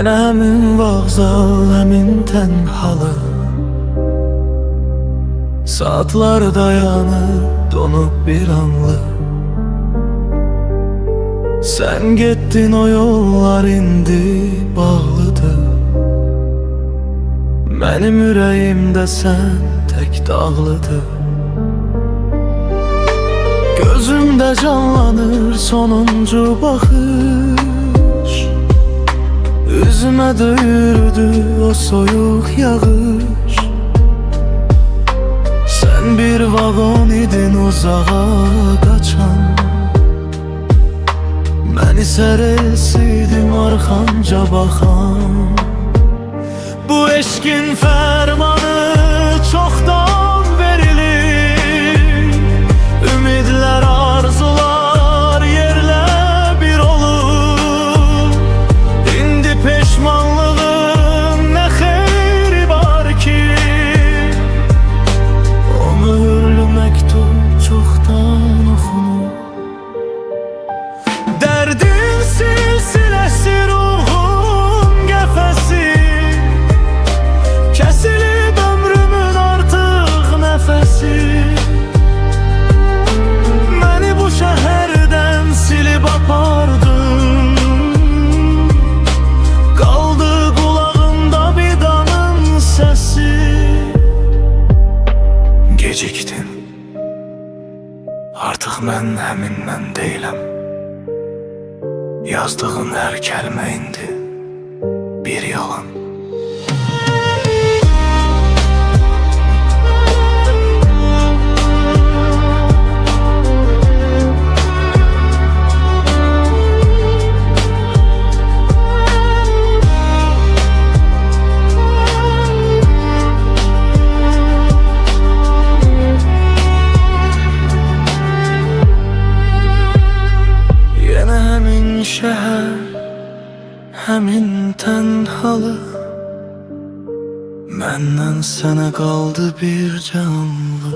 Yenə həmin vağzal, həmin tənhalı. Saatlar dayanıb, donup bir anlı. Sen getdin, o yollar indi bağlıdır. Mənim ürəyimdə sən tək dağlıdır. Gözümdə canlanır sonuncu baxış. Üzümə döyürdü o soyuq yağış. Sen bir vagon idin uzağa qaçan. Mən isə relsiydim arxamca baxan. Bu eşkin fərmanı çoxdan verilir. Ümidlər, arzular yerlə bir olur. İndi peşmanlığın nə xeyri var ki? O mühürlü məktub çoxdan oxunur. Dərdin silsiləsi, ruhun qəfəsi. Kəsilib ömrümün artıq nəfəsi. Məni bu şəhərdən silib apardın. Qaldı qulağımda vidanın səsi. Gecikdin, artıq mən həmin mən deyiləm. Yazdığın hər kəlmə indi bir yalan. Şəhər, həmin tənhalı. Məndən sənə qaldı bir canlı.